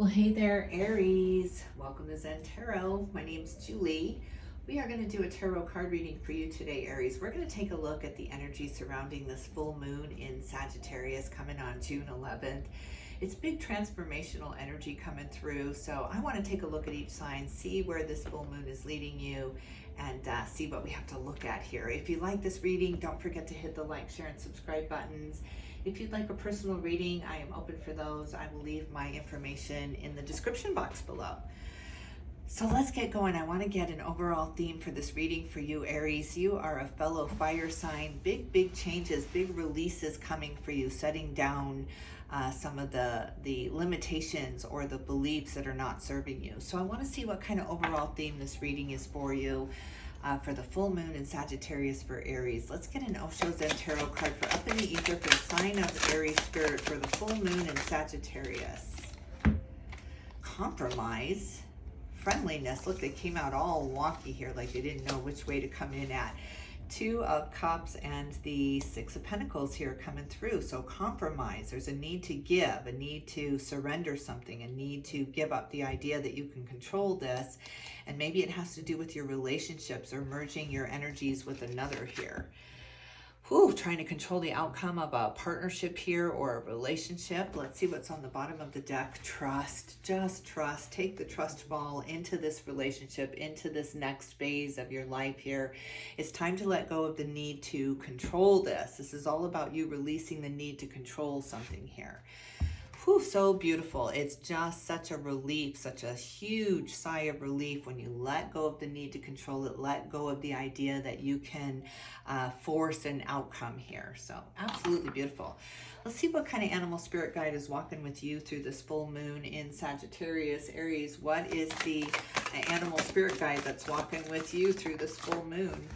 Well, hey there, Aries. Welcome to Zen-Tarot. My name's Julie. We are going to do a tarot card reading for you today, Aries. We're going to take a look at the energy surrounding this full moon in Sagittarius coming on June 11th. It's big transformational energy coming through, so I want to take a look at each sign, see where this full moon is leading you, and see what we have to look at here. If you like this reading, don't forget to hit the like, share, and subscribe buttons. If you'd like a personal reading, I am open for those. I will leave my information in the description box below. So let's get going. I want to get an overall theme for this reading for you, Aries. You are a fellow fire sign. Big changes, big releases coming for you, setting down some of the limitations or the beliefs that are not serving you. So I want to see what kind of overall theme this reading is for you. For the full moon in Sagittarius for Aries. Let's get an Osho Zen-Tarot card for Up in the Ether for the sign of Aries spirit for the full moon in Sagittarius. Compromise. Friendliness. Look, they came out all wonky here, like they didn't know which way to come in at. Two of Cups and the Six of Pentacles here coming through. So compromise. There's a need to give, a need to surrender something, a need to give up the idea that you can control this. And maybe it has to do with your relationships or merging your energies with another here. Trying to control the outcome of a partnership here or a relationship. Let's see what's on the bottom of the deck. Trust, just trust. Take the trust ball into this relationship, into this next phase of your life here. It's time to let go of the need to control this. This is all about you releasing the need to control something here. So beautiful. It's just such a relief, such a huge sigh of relief when you let go of the need to control it, let go of the idea that you can force an outcome here. So absolutely beautiful. Let's see what kind of animal spirit guide is walking with you through this full moon in Sagittarius. Aries, what is the animal spirit guide that's walking with you through this full moon?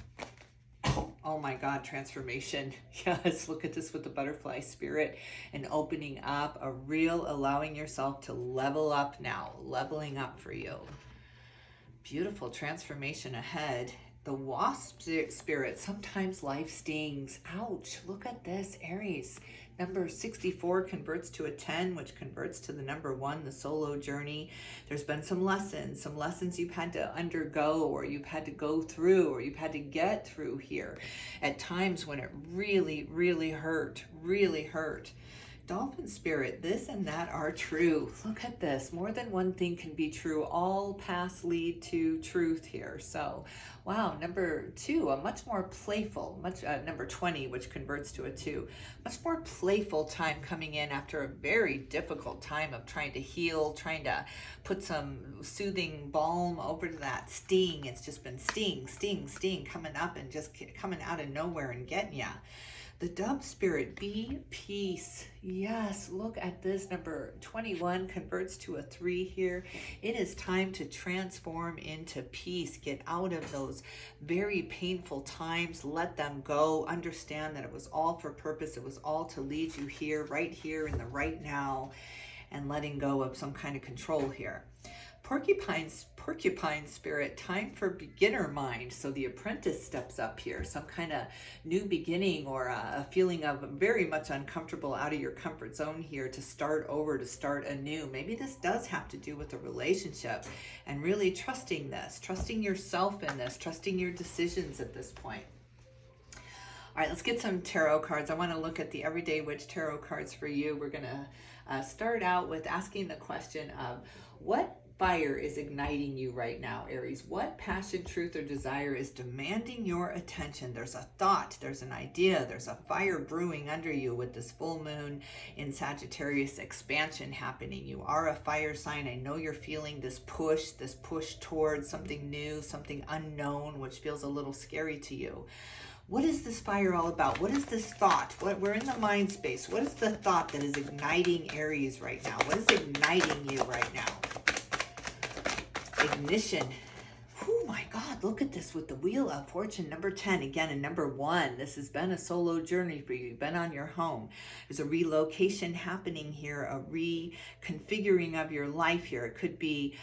Oh my God, transformation. Yes, look at this with the butterfly spirit and opening up, a real allowing yourself to level up now, leveling up for you. Beautiful transformation ahead. The wasp spirit, sometimes life stings. Ouch, look at this, Aries. Number 64 converts to a 10, which converts to the number 1, the solo journey. There's been some lessons you've had to undergo, or you've had to go through, or you've had to get through here at times when it really hurt. Dolphin spirit, this and that are true. Look at this. More than one thing can be true. All paths lead to truth here. So, wow. Number 2, a much more playful, number 20, which converts to a 2, much more playful time coming in after a very difficult time of trying to heal, trying to put some soothing balm over to that sting. It's just been sting coming up and just coming out of nowhere and getting ya. The dove spirit, be peace. Yes, look at this. Number 21 converts to a 3 here. It is time to transform into peace. Get out of those very painful times. Let them go. Understand that it was all for purpose. It was all to lead you here, right here in the right now, and letting go of some kind of control here. Porcupine spirit, time for beginner mind. So the apprentice steps up here, some kind of new beginning or a feeling of very much uncomfortable, out of your comfort zone here, to start over, to start anew. Maybe this does have to do with a relationship and really trusting this, trusting yourself in this, trusting your decisions at this point. All right, let's get some tarot cards. I want to look at the Everyday Witch tarot cards for you. We're going to start out with asking the question of what fire is igniting you right now, Aries? What passion, truth, or desire is demanding your attention? There's a thought, there's an idea, there's a fire brewing under you with this full moon in Sagittarius expansion happening. You are a fire sign. I know you're feeling this push towards something new, something unknown, which feels a little scary to you. What is this fire all about? What is this thought? We're in the mind space. What is the thought that is igniting Aries right now? What is igniting you right now? Ignition. Oh my God, look at this with the Wheel of Fortune, number 10, again, and number 1. This has been a solo journey for you. You've been on your home. There's a relocation happening here, a reconfiguring of your life here. It could be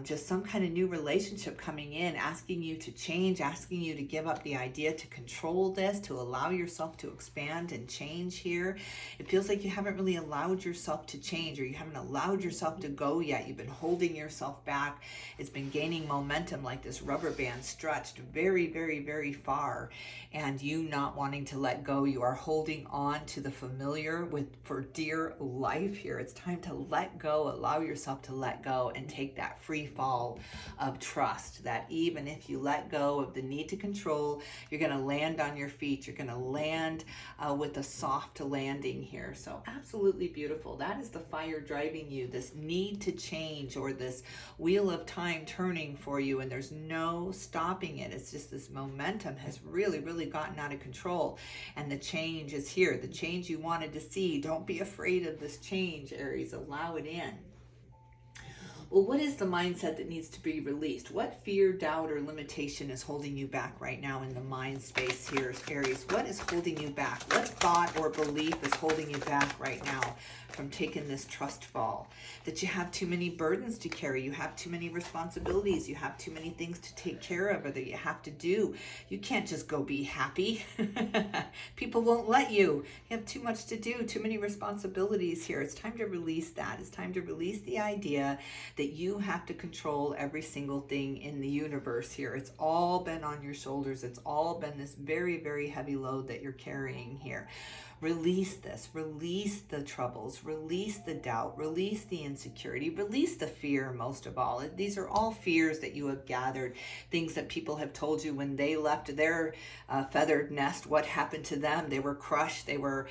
just some kind of new relationship coming in, asking you to change, asking you to give up the idea to control this, to allow yourself to expand and change here. It feels like you haven't really allowed yourself to change, or you haven't allowed yourself to go yet. You've been holding yourself back. It's been gaining momentum like this rubber band stretched very, very, very far, and you not wanting to let go. You are holding on to the familiar for dear life here. It's time to let go, allow yourself to let go, and take that free fall of trust that even if you let go of the need to control, you're going to land on your feet. You're going to land with a soft landing here. So absolutely beautiful. That is the fire driving you, this need to change, or this wheel of time turning for you, and there's no stopping it. It's just this momentum has really, really gotten out of control, and the change is here. The change you wanted to see. Don't be afraid of this change, Aries. Allow it in. Well, what is the mindset that needs to be released? What fear, doubt, or limitation is holding you back right now in the mind space here, Aries? What is holding you back? What thought or belief is holding you back right now from taking this trust fall? That you have too many burdens to carry. You have too many responsibilities. You have too many things to take care of, or that you have to do. You can't just go be happy. People won't let you. You have too much to do, too many responsibilities here. It's time to release that. It's time to release the idea that you have to control every single thing in the universe here. It's all been on your shoulders. It's all been this very, very heavy load that you're carrying here. Release this. Release the troubles. Release the doubt. Release the insecurity. Release the fear, most of all. These are all fears that you have gathered, things that people have told you when they left their feathered nest. What happened to them? They were crushed. They were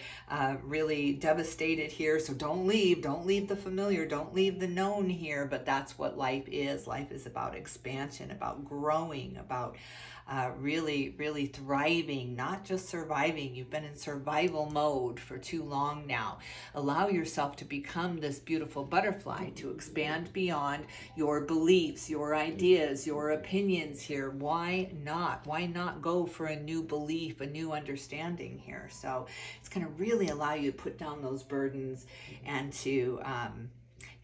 really devastated here. So don't leave. Don't leave the familiar. Don't leave the known here. But that's what life is. Life is about expansion, about growing, about really, really thriving, not just surviving. You've been in survival mode for too long now. Allow yourself to become this beautiful butterfly, to expand beyond your beliefs, your ideas, your opinions here. Why not? Why not go for a new belief, a new understanding here? So it's going to really allow you to put down those burdens and to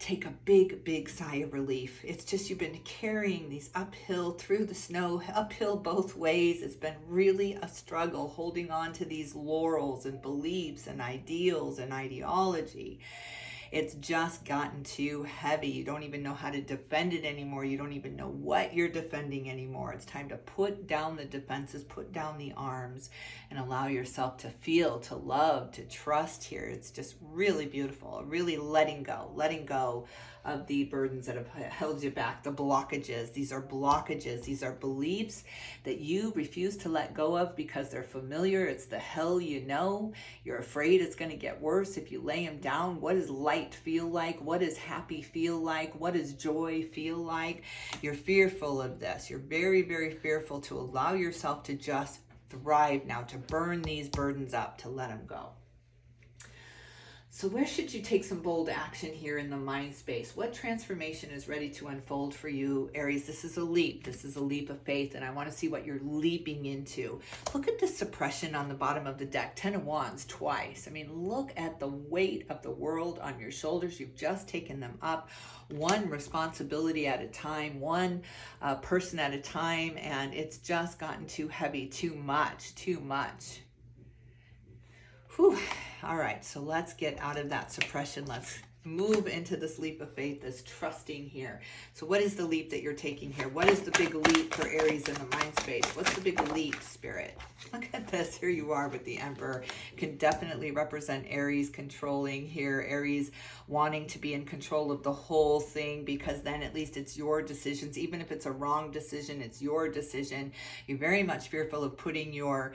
take a big, big sigh of relief. It's just you've been carrying these uphill through the snow, uphill both ways. It's been really a struggle holding on to these laurels and beliefs and ideals and ideology. It's just gotten too heavy. You don't even know how to defend it anymore. You don't even know what you're defending anymore. It's time to put down the defenses, put down the arms, and allow yourself to feel, to love, to trust here. It's just really beautiful, really letting go of the burdens that have held you back, the blockages. These are blockages. These are beliefs that you refuse to let go of because they're familiar. It's the hell you know. You're afraid it's going to get worse if you lay them down. What does light feel like? What does happy feel like? What does joy feel like? You're fearful of this. You're very, very fearful to allow yourself to just thrive now, to burn these burdens up, to let them go. So where should you take some bold action here in the mind space? What transformation is ready to unfold for you, Aries? This is a leap. This is a leap of faith, and I want to see what you're leaping into. Look at the suppression on the bottom of the deck. 10 of Wands twice. I mean, look at the weight of the world on your shoulders. You've just taken them up, one responsibility at a time, one person at a time, and it's just gotten too heavy, too much. Whew. All right, so let's get out of that suppression. Let's move into this leap of faith, this trusting here. So what is the leap that you're taking here? What is the big leap for Aries in the mind space? What's the big leap, Spirit? Look at this. Here you are with the Emperor. Can definitely represent Aries controlling here. Aries wanting to be in control of the whole thing, because then at least it's your decisions. Even if it's a wrong decision, it's your decision. You're very much fearful of putting your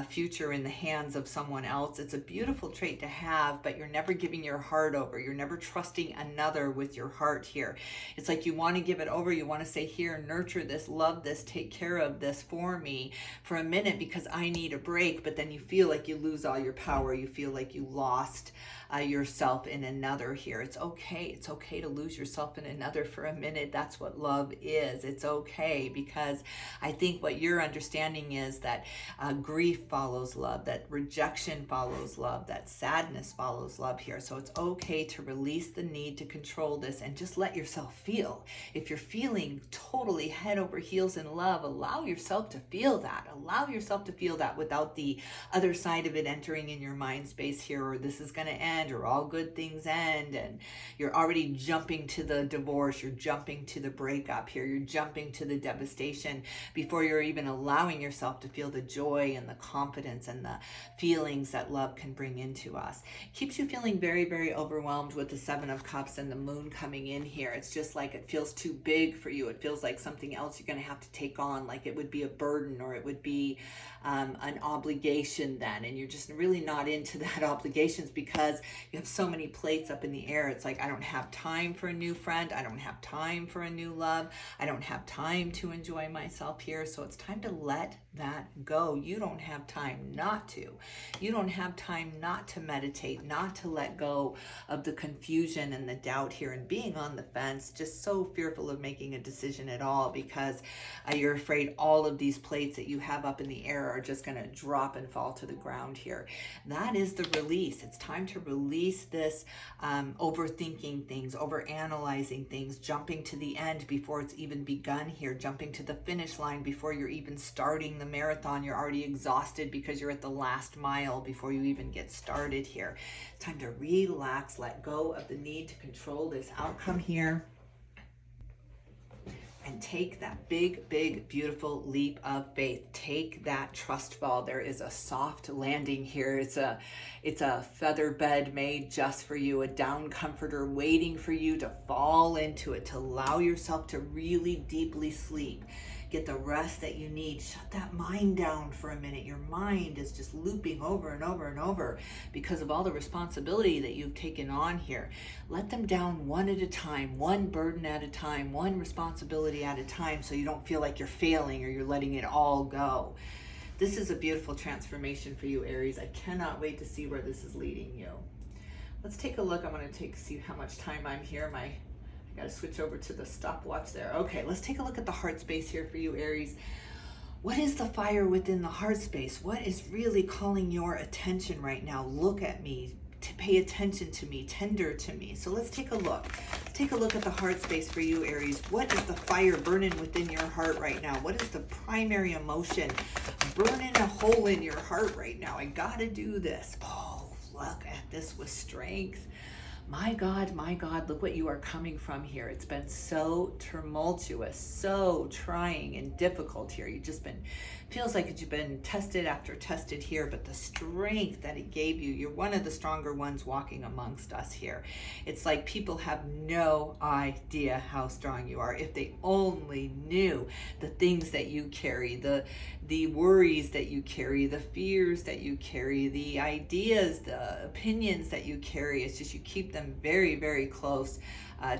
future in the hands of someone else. It's a beautiful trait to have, but you're never giving your heart over. You're never trusting another with your heart here. It's like you want to give it over. You want to say, here, nurture this, love this, take care of this for me for a minute because I need a break. But then you feel like you lose all your power. You feel like you lost yourself in another here. It's okay. It's okay to lose yourself in another for a minute. That's what love is. It's okay, because I think what you're understanding is that grief follows love, that rejection follows love, that sadness follows love here. So it's okay to release the need to control this and just let yourself feel. If you're feeling totally head over heels in love, allow yourself to feel that. Allow yourself to feel that without the other side of it entering in your mind space here, or this is going to end, or all good things end, and you're already jumping to the divorce, you're jumping to the breakup here, you're jumping to the devastation before you're even allowing yourself to feel the joy and the confidence and the feelings that love can bring into us. Keeps you feeling very, very overwhelmed with the Seven of Cups and the moon coming in here. It's just like it feels too big for you. It feels like something else you're going to have to take on, like it would be a burden, or it would be an obligation then, and you're just really not into that obligations because you have so many plates up in the air. It's like, I don't have time for a new friend. I don't have time for a new love. I don't have time to enjoy myself here. So it's time to let that go. You don't have time not to. You don't have time not to meditate, not to let go of the confusion and the doubt here and being on the fence, just so fearful of making a decision at all because you're afraid all of these plates that you have up in the air are just going to drop and fall to the ground here. That is the release. It's time to release this overthinking things, overanalyzing things, jumping to the end before it's even begun here, jumping to the finish line before you're even starting the marathon. You're already exhausted because you're at the last mile before you even get started here. It's time to relax, let go of the need to control this outcome here, and take that big, big, beautiful leap of faith. Take that trust fall. There is a soft landing here. It's a feather bed made just for you, a down comforter waiting for you to fall into it, to allow yourself to really deeply sleep. Get the rest that you need. Shut that mind down for a minute. Your mind is just looping over and over and over because of all the responsibility that you've taken on here. Let them down one at a time, one burden at a time, one responsibility at a time, so you don't feel like you're failing or you're letting it all go. This is a beautiful transformation for you, Aries. I cannot wait to see where this is leading you. Let's take a look. I'm going to see how much time I'm here. Got to switch over to the stopwatch there. Okay, let's take a look at the heart space here for you, Aries. What is the fire within the heart space? What is really calling your attention right now? Look at me, to pay attention to me, tender to me. So let's take a look. Let's take a look at the heart space for you, Aries. What is the fire burning within your heart right now? What is the primary emotion burning a hole in your heart right now? I got to do this. Oh, look at this with strength. My God, look what you are coming from here. It's been so tumultuous, so trying and difficult here. Feels like you've been tested after tested here, but the strength that it gave you, you're one of the stronger ones walking amongst us here. It's like people have no idea how strong you are. If they only knew the things that you carry, the worries that you carry, the fears that you carry, the ideas, the opinions that you carry. It's just you keep them very, very close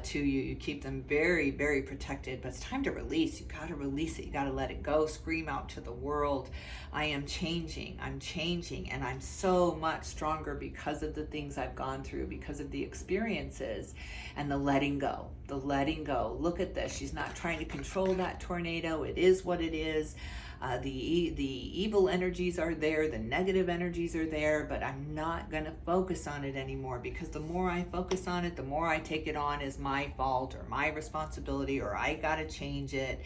to you. You keep them very, very protected, but it's time to release. You got to release it. You got to let it go. Scream out to the world, I am changing, and I'm so much stronger because of the things I've gone through, because of the experiences and the letting go. Look at this. She's not trying to control that tornado. It is what it is. The evil energies are there, the negative energies are there, but I'm not going to focus on it anymore, because the more I focus on it, the more I take it on as my fault or my responsibility, or I got to change it.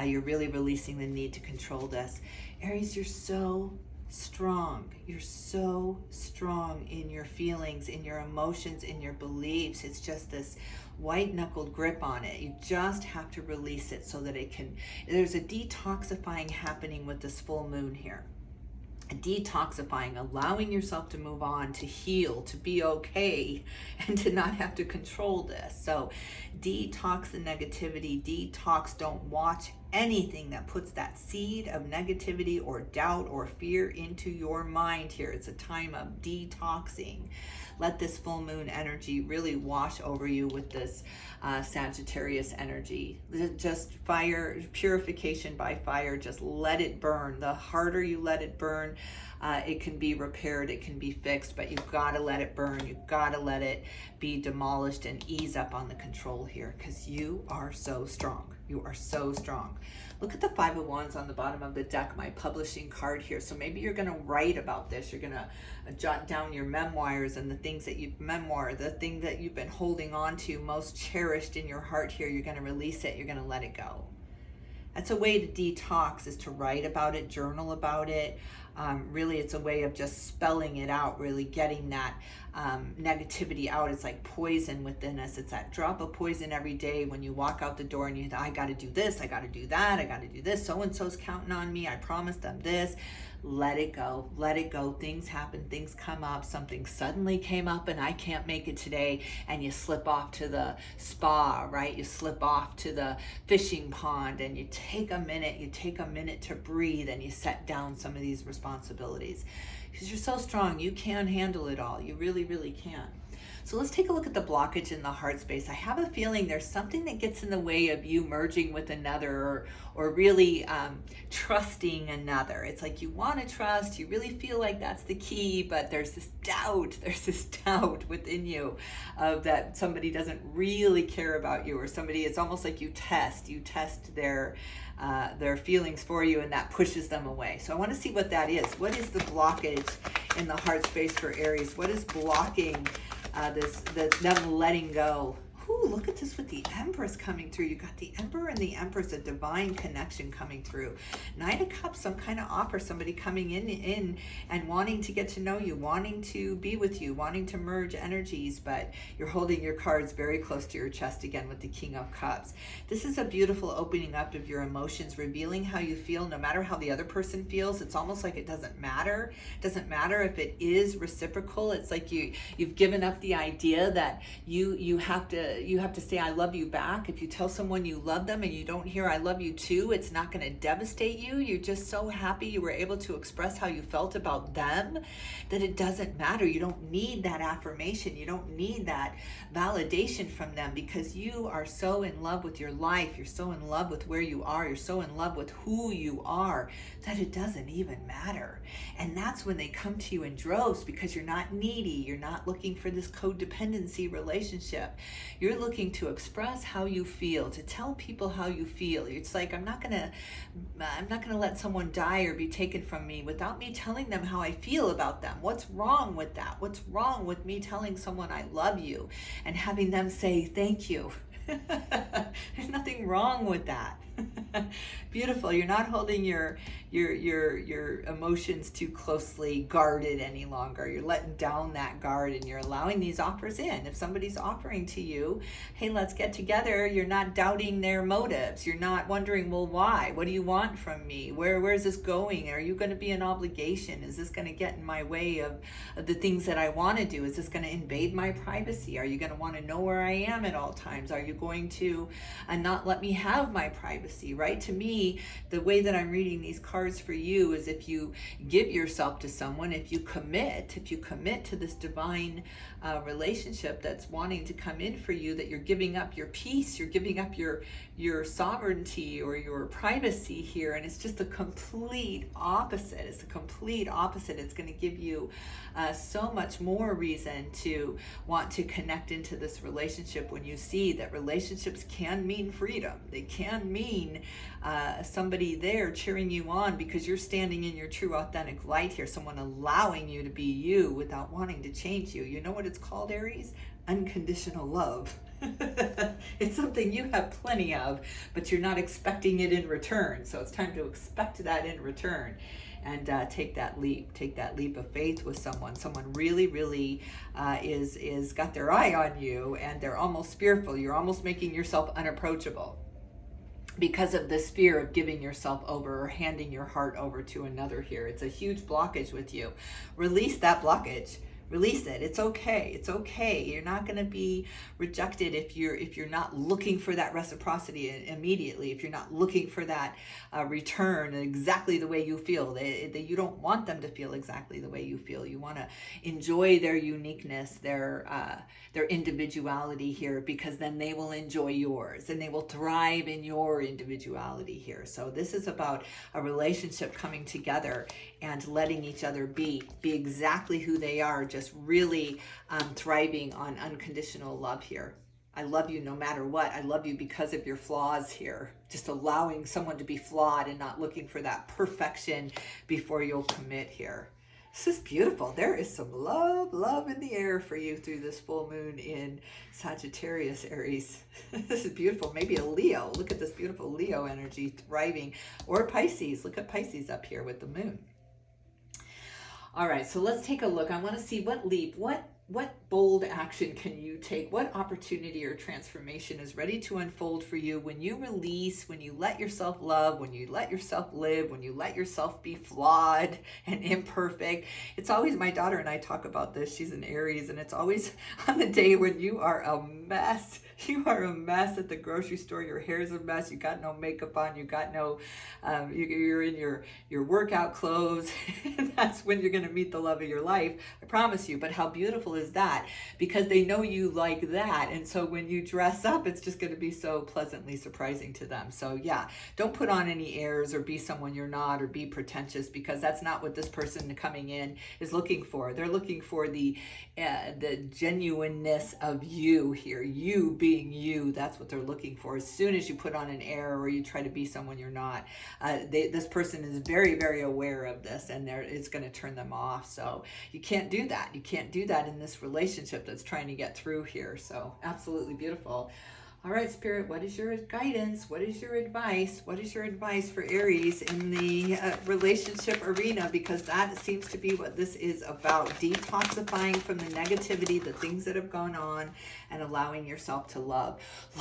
You're really releasing the need to control this. Aries, you're so strong. You're so strong in your feelings, in your emotions, in your beliefs. It's just this white-knuckled grip on it. You just have to release it so that it can, there's a detoxifying happening with this full moon here. Detoxifying, allowing yourself to move on, to heal, to be okay, and to not have to control this. So detox the negativity, detox, don't watch anything that puts that seed of negativity or doubt or fear into your mind here. It's a time of detoxing. Let this full moon energy really wash over you with this Sagittarius energy. Just fire, purification by fire. Just let it burn. The harder you let it burn, it can be repaired, it can be fixed, but you've got to let it burn. You've got to let it be demolished and ease up on the control here, because you are so strong. You are so strong. Look at the Five of Wands on the bottom of the deck, my publishing card here. So maybe you're going to write about this. You're going to jot down your memoirs and the things that the thing that you've been holding on to most cherished in your heart here. You're going to release it. You're going to let it go. That's a way to detox, is to write about it, journal about it. Really, it's a way of just spelling it out, really getting that negativity out. It's like poison within us. It's that drop of poison every day when you walk out the door and you think, I got to do this, I got to do that, I got to do this. So-and-so's counting on me. I promised them this. Let it go. Let it go. Things happen. Things come up. Something suddenly came up and I can't make it today. And you slip off to the spa, right? You slip off to the fishing pond and you take a minute. You take a minute to breathe and you set down some of these responsibilities. Because you're so strong. You can handle it all. You really, really can. So let's take a look at the blockage in the heart space. I have a feeling there's something that gets in the way of you merging with another, or really trusting another. It's like you want to trust, you really feel like that's the key, but there's this doubt within you of that somebody doesn't really care about you, or somebody, it's almost like you test their feelings for you, and that pushes them away. So I want to see what that is. What is the blockage in the heart space for Aries? What is blocking them letting go? Ooh, look at this with the Empress coming through. You got the Emperor and the Empress, a divine connection coming through. Knight of Cups, some kind of offer, somebody coming in and wanting to get to know you, wanting to be with you, wanting to merge energies, but you're holding your cards very close to your chest again with the King of Cups. This is a beautiful opening up of your emotions, revealing how you feel, no matter how the other person feels. It's almost like it doesn't matter. It doesn't matter if it is reciprocal. It's like you've given up the idea that you have to say I love you back. If you tell someone you love them and you don't hear I love you too, it's not going to devastate you. You're just so happy you were able to express how you felt about them that it doesn't matter. You don't need that affirmation. You don't need that validation from them, because you are so in love with your life. You're so in love with where you are. You're so in love with who you are that it doesn't even matter. And that's when they come to you in droves, because you're not needy. You're not looking for this codependency relationship. You're looking to express how you feel, to tell people how you feel. It's like, I'm not gonna let someone die or be taken from me without me telling them how I feel about them. What's wrong with that? What's wrong with me telling someone I love you and having them say thank you? There's nothing wrong with that. Beautiful. You're not holding your emotions too closely guarded any longer. You're letting down that guard and you're allowing these offers in. If somebody's offering to you, hey, let's get together, you're not doubting their motives. You're not wondering, well, why? What do you want from me? Where is this going? Are you going to be an obligation? Is this going to get in my way of the things that I want to do? Is this going to invade my privacy? Are you going to want to know where I am at all times? Are you going to not let me have my privacy, right? To me, the way that I'm reading these cards for you is, if you give yourself to someone, if you commit to this divine relationship that's wanting to come in for you, that you're giving up your peace, you're giving up your sovereignty or your privacy here, and it's just the complete opposite. It's the complete opposite. It's going to give you so much more reason to want to connect into this relationship, when you see that relationships can mean freedom. They can mean somebody there cheering you on because you're standing in your true authentic light here, someone allowing you to be you without wanting to change you. You know what it's called, Aries? Unconditional love. It's something you have plenty of, but you're not expecting it in return. So it's time to expect that in return, and take that leap of faith with someone really, really is got their eye on you, and they're almost fearful. You're almost making yourself unapproachable because of this fear of giving yourself over or handing your heart over to another here. It's a huge blockage with you. Release that blockage. Release it. It's okay. It's okay. You're not going to be rejected if you're not looking for that reciprocity immediately. If you're not looking for that return exactly the way you feel. You don't want them to feel exactly the way you feel. You want to enjoy their uniqueness, their individuality here, because then they will enjoy yours and they will thrive in your individuality here. So this is about a relationship coming together and letting each other be exactly who they are, just really thriving on unconditional love here. I love you no matter what. I love you because of your flaws here. Just allowing someone to be flawed and not looking for that perfection before you'll commit here. This is beautiful. There is some love in the air for you through this full moon in Sagittarius, Aries. This is beautiful. Maybe a Leo. Look at this beautiful Leo energy thriving. Or Pisces. Look at Pisces up here with the moon. All right, so let's take a look. I want to see what leap, what bold action can you take? What opportunity or transformation is ready to unfold for you when you release, when you let yourself love, when you let yourself live, when you let yourself be flawed and imperfect? It's always, my daughter and I talk about this. She's an Aries, and it's always on the day when you are a mess. You are a mess at the grocery store. Your hair's a mess. You got no makeup on. You got no, you're in your workout clothes. That's when you're going to meet the love of your life. I promise you. But how beautiful is that? Because they know you like that. And so when you dress up, it's just going to be so pleasantly surprising to them. So yeah, don't put on any airs or be someone you're not or be pretentious, because that's not what this person coming in is looking for. They're looking for the genuineness of you here. You being you, that's what they're looking for. As soon as you put on an air or you try to be someone you're not, this person is very, very aware of this, and it's going to turn them off. So you can't do that. You can't do that in this relationship that's trying to get through here. So absolutely beautiful. All right, Spirit, what is your guidance? What is your advice? What is your advice for Aries in the relationship arena? Because that seems to be what this is about. Detoxifying from the negativity, the things that have gone on, and allowing yourself to love.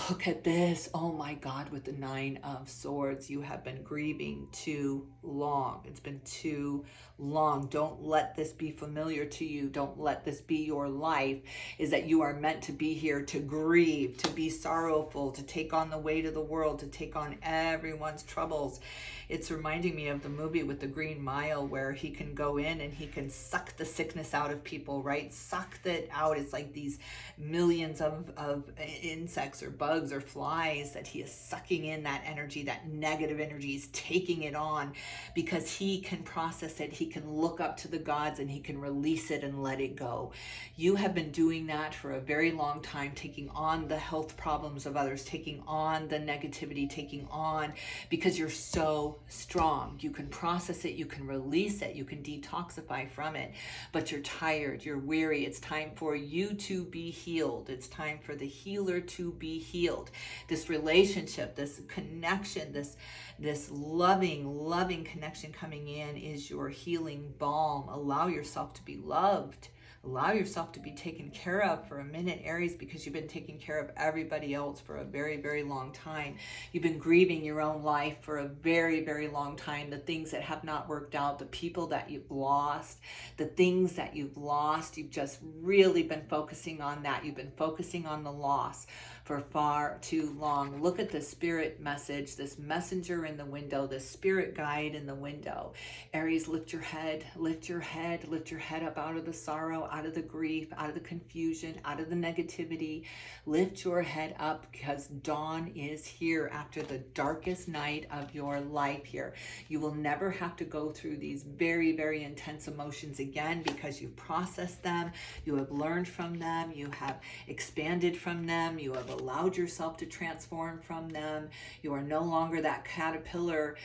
Look at this. Oh my God, with the 9 of Swords, you have been grieving too long. It's been too long. Don't let this be familiar to you. Don't let this be your life, is that you are meant to be here to grieve, to be sorrowful, to take on the weight of the world, to take on everyone's troubles. It's reminding me of the movie with the Green Mile, where he can go in and he can suck the sickness out of people, right? Suck that out. It's like these millions of insects or bugs or flies that he is sucking in, that energy, that negative energy. He's taking it on because he can process it. He can look up to the gods and he can release it and let it go. You have been doing that for a very long time, taking on the health problems of others, taking on the negativity, taking on, because you're so strong. You can process it, you can release it, you can detoxify from it, but you're tired, you're weary. It's time for you to be healed. It's time for the healer to be healed. This relationship, this connection, this loving connection coming in is your healing balm. Allow yourself to be loved. Allow yourself to be taken care of for a minute, Aries, because you've been taking care of everybody else for a very, very long time. You've been grieving your own life for a very, very long time. The things that have not worked out, the people that you've lost, the things that you've lost, you've just really been focusing on that. You've been focusing on the loss for far too long. Look at the spirit message, this messenger in the window, this spirit guide in the window. Aries, lift your head, lift your head, lift your head up out of the sorrow, out of the grief, out of the confusion, out of the negativity. Lift your head up, because dawn is here after the darkest night of your life here. You will never have to go through these very, very intense emotions again, because you've processed them, you have learned from them, you have expanded from them, you have allowed yourself to transform from them. You are no longer that caterpillar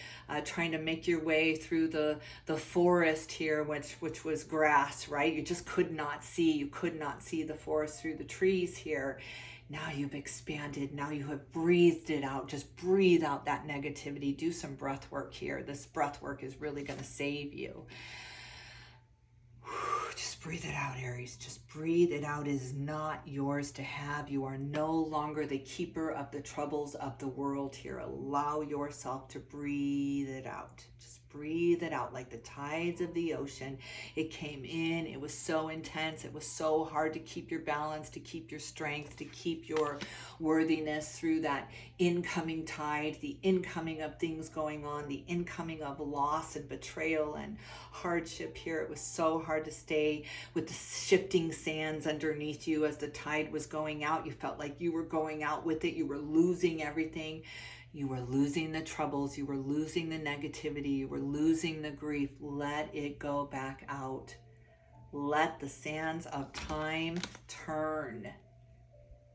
trying to make your way through the forest here, which was grass, right? You just could not see. You could not see the forest through the trees here. Now you've expanded. Now you have breathed it out. Just breathe out that negativity. Do some breath work here. This breath work is really going to save you. Just breathe it out, Aries. Just breathe it out. It is not yours to have. You are no longer the keeper of the troubles of the world here. Allow yourself to breathe it out. Just breathe it out like the tides of the ocean. It came in. It was so intense. It was so hard to keep your balance, to keep your strength, to keep your worthiness through that incoming tide, the incoming of things going on, the incoming of loss and betrayal and hardship here. It was so hard to stay with the shifting sands underneath you as the tide was going out. You felt like you were going out with it. You were losing everything. You were losing the troubles. You were losing the negativity. You were losing the grief. Let it go back out. Let the sands of time turn,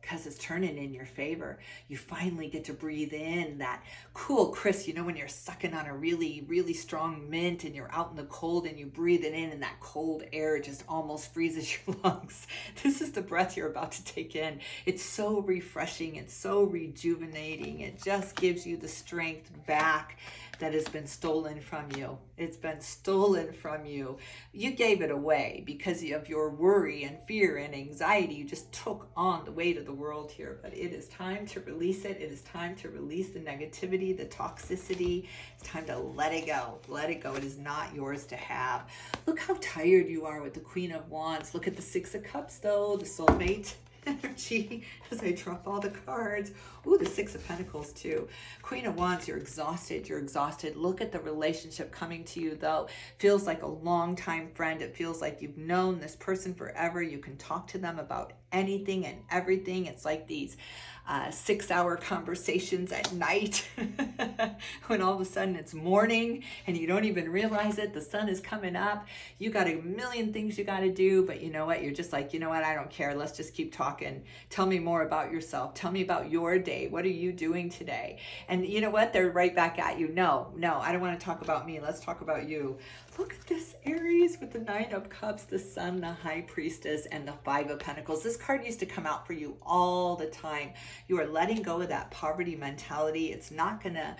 because it's turning in your favor. You finally get to breathe in that cool, crisp, you know, when you're sucking on a really, really strong mint and you're out in the cold and you breathe it in and that cold air just almost freezes your lungs. This is the breath you're about to take in. It's so refreshing. It's so rejuvenating. It just gives you the strength back that has been stolen from you. It's been stolen from you. You gave it away because of your worry and fear and anxiety. You just took on the weight of the world here, but it is time to release it. It is time to release the negativity, the toxicity. It's time to let it go. Let it go. It is not yours to have. Look how tired you are with the Queen of Wands. Look at the Six of Cups though, the soulmate energy as I drop all the cards. Ooh, the Six of Pentacles too. Queen of Wands, you're exhausted. You're exhausted. Look at the relationship coming to you though. Feels like a long-time friend. It feels like you've known this person forever. You can talk to them about anything and everything. It's like these 6-hour conversations at night when all of a sudden it's morning and you don't even realize it. The sun is coming up. You got a million things you got to do, but you know what? You're just like, you know what? I don't care. Let's just keep talking. Tell me more about yourself. Tell me about your day. What are you doing today? And you know what? They're right back at you. No, I don't want to talk about me. Let's talk about you. Look at this, Aries, with the Nine of Cups, the Sun, the High Priestess, and the Five of Pentacles. This card used to come out for you all the time. You are letting go of that poverty mentality. It's not going to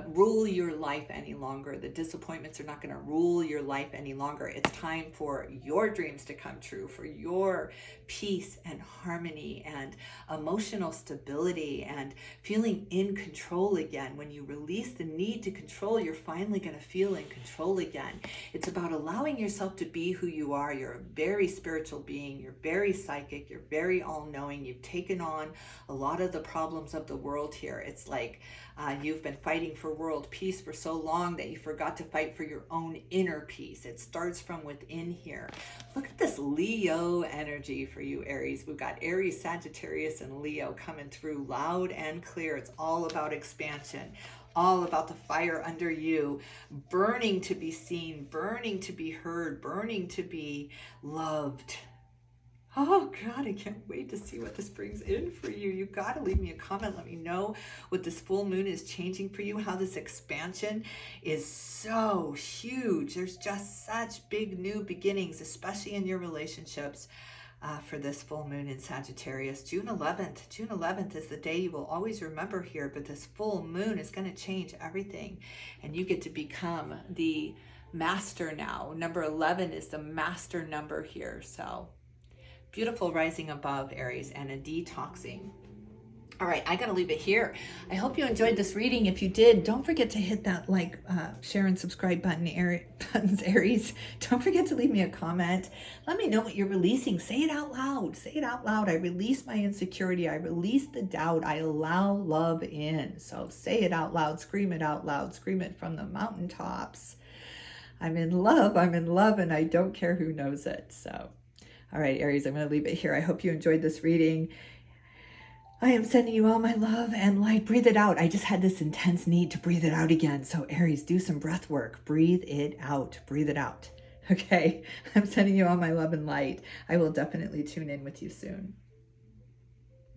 rule your life any longer. The disappointments are not going to rule your life any longer. It's time for your dreams to come true, for your peace and harmony and emotional stability and feeling in control again. When you release the need to control, you're finally going to feel in control again. It's about allowing yourself to be who you are. You're a very spiritual being. You're very psychic. You're very all-knowing. You've taken on a lot of the problems of the world here. It's like you've been fighting for world peace for so long that you forgot to fight for your own inner peace. It starts from within here. Look at this Leo energy for you, Aries. We've got Aries, Sagittarius, and Leo coming through loud and clear. It's all about expansion. All about the fire under you, burning to be seen, burning to be heard, burning to be loved. Oh God, I can't wait to see what this brings in for you. You got to leave me a comment. Let me know what this full moon is changing for you, how this expansion is so huge. There's just such big new beginnings, especially in your relationships. For this full moon in Sagittarius. June 11th. June 11th is the day you will always remember here, but this full moon is going to change everything. And you get to become the master now. Number 11 is the master number here. So beautiful rising above, Aries, and a detoxing. All right, I got to leave it here. I hope you enjoyed this reading. If you did, don't forget to hit that like, share, and subscribe buttons, Aries. Don't forget to leave me a comment. Let me know what you're releasing. Say it out loud. Say it out loud. I release my insecurity. I release the doubt. I allow love in. So say it out loud. Scream it out loud. Scream it from the mountaintops. I'm in love, and I don't care who knows it. So, all right, Aries, I'm going to leave it here. I hope you enjoyed this reading. I am sending you all my love and light. Breathe it out. I just had this intense need to breathe it out again. So Aries, do some breath work. Breathe it out. Breathe it out. Okay. I'm sending you all my love and light. I will definitely tune in with you soon.